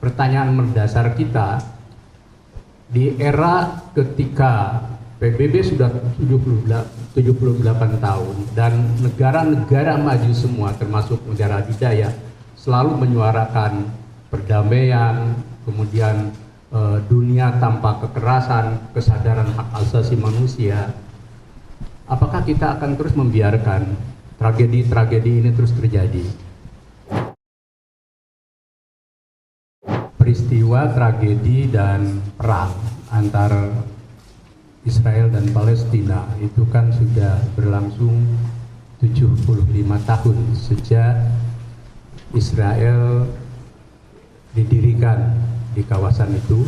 pertanyaan mendasar kita di era ketika PBB sudah 78 tahun dan negara-negara maju semua termasuk negara adidaya selalu menyuarakan perdamaian, kemudian dunia tanpa kekerasan, kesadaran hak asasi manusia. Apakah kita akan terus membiarkan tragedi-tragedi ini terus terjadi? Peristiwa tragedi dan perang antara Israel dan Palestina itu kan sudah berlangsung 75 tahun sejak Israel didirikan di kawasan itu,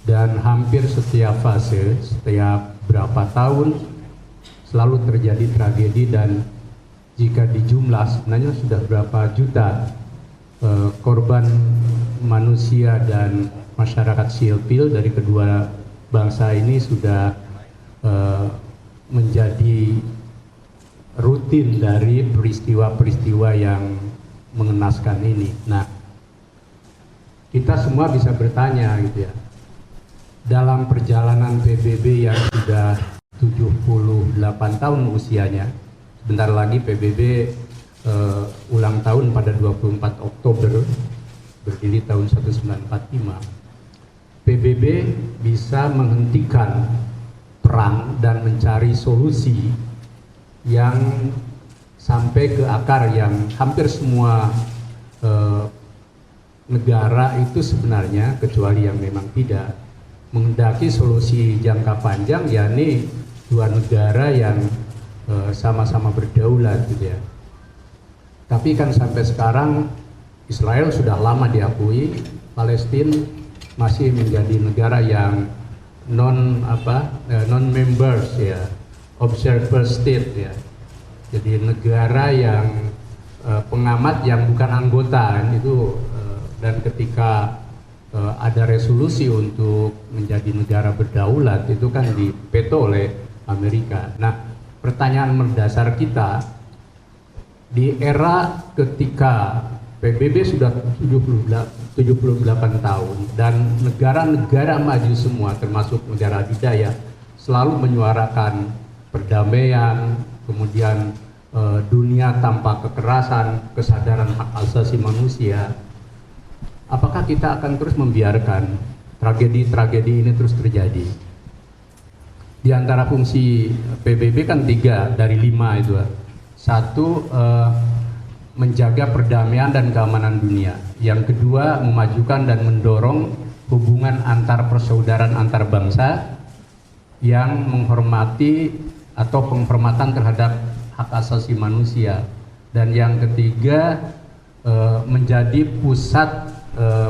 dan hampir setiap fase, setiap berapa tahun selalu terjadi tragedi, dan jika dijumlah sebenarnya sudah berapa juta korban manusia dan masyarakat sipil dari kedua bangsa ini sudah menjadi rutin dari peristiwa-peristiwa yang mengenaskan ini. Nah, kita semua bisa bertanya gitu ya, dalam perjalanan PBB yang sudah 78 tahun usianya, sebentar lagi PBB ulang tahun pada 24 Oktober, berdiri tahun 1945, PBB bisa menghentikan perang dan mencari solusi yang sampai ke akar, yang hampir semua negara itu sebenarnya, kecuali yang memang tidak, menghendaki solusi jangka panjang, yakni dua negara yang sama-sama berdaulat gitu ya. Tapi kan sampai sekarang Israel sudah lama diakui, Palestina masih menjadi negara yang non members ya, observer state ya. Jadi negara yang pengamat yang bukan anggota itu, dan ketika ada resolusi untuk menjadi negara berdaulat itu kan diveto oleh Amerika. Nah, pertanyaan mendasar kita di era ketika PBB sudah 78 tahun dan negara-negara maju semua termasuk negara adidaya selalu menyuarakan perdamaian, kemudian dunia tanpa kekerasan, kesadaran hak asasi manusia. Apakah kita akan terus membiarkan tragedi-tragedi ini terus terjadi? Di antara fungsi PBB kan 3 dari 5 itu. 1, menjaga perdamaian dan keamanan dunia. Yang kedua, memajukan dan mendorong hubungan antar persaudaraan antar bangsa yang menghormati atau penghormatan terhadap hak asasi manusia. Dan yang ketiga, menjadi pusat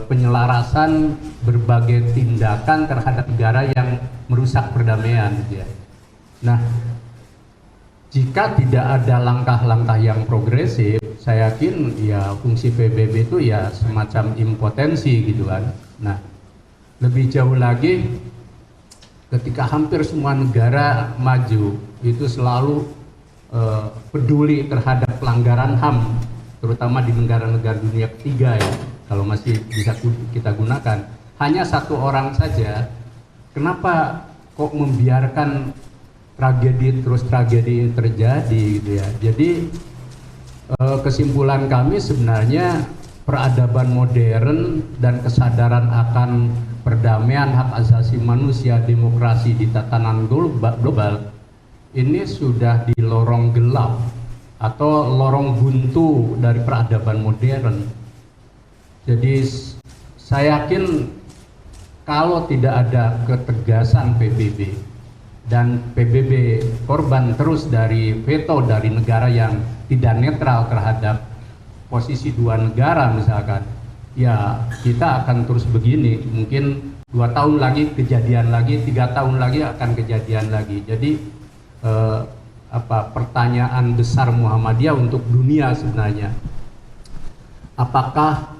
penyelarasan berbagai tindakan terhadap negara yang merusak perdamaian gitu ya. Nah, jika tidak ada langkah-langkah yang progresif, saya yakin ya fungsi PBB itu ya semacam impotensi gitu kan. Nah, lebih jauh lagi ketika hampir semua negara maju itu selalu peduli terhadap pelanggaran HAM, terutama di negara-negara dunia ketiga ya, kalau masih bisa kita gunakan. Hanya 1 orang saja, kenapa kok membiarkan tragedi terus tragedi terjadi gitu ya. Jadi kesimpulan kami sebenarnya peradaban modern dan kesadaran akan perdamaian, hak asasi manusia, demokrasi di tatanan global ini sudah di lorong gelap atau lorong buntu dari peradaban modern. Jadi saya yakin kalau tidak ada ketegasan PBB dan PBB korban terus dari veto dari negara yang tidak netral terhadap posisi 2 negara misalkan, ya kita akan terus begini. Mungkin 2 tahun lagi kejadian lagi, 3 tahun lagi akan kejadian lagi. Jadi pertanyaan besar Muhammadiyah untuk dunia sebenarnya, apakah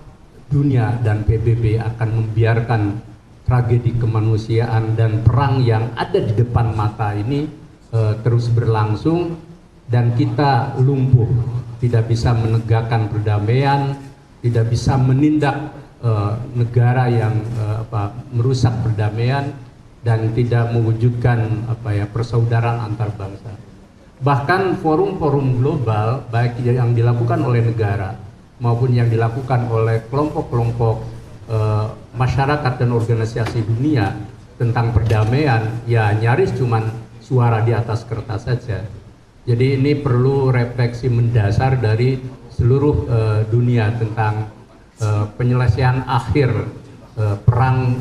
dunia dan PBB akan membiarkan tragedi kemanusiaan dan perang yang ada di depan mata ini terus berlangsung dan kita lumpuh, tidak bisa menegakkan perdamaian, tidak bisa menindak negara yang merusak perdamaian dan tidak mewujudkan persaudaraan antar bangsa. Bahkan forum-forum global baik yang dilakukan oleh negara maupun yang dilakukan oleh kelompok-kelompok masyarakat dan organisasi dunia tentang perdamaian ya nyaris cuman suara di atas kertas saja. Jadi ini perlu refleksi mendasar dari seluruh dunia tentang penyelesaian akhir perang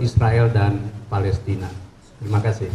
Israel dan Palestina. Terima kasih.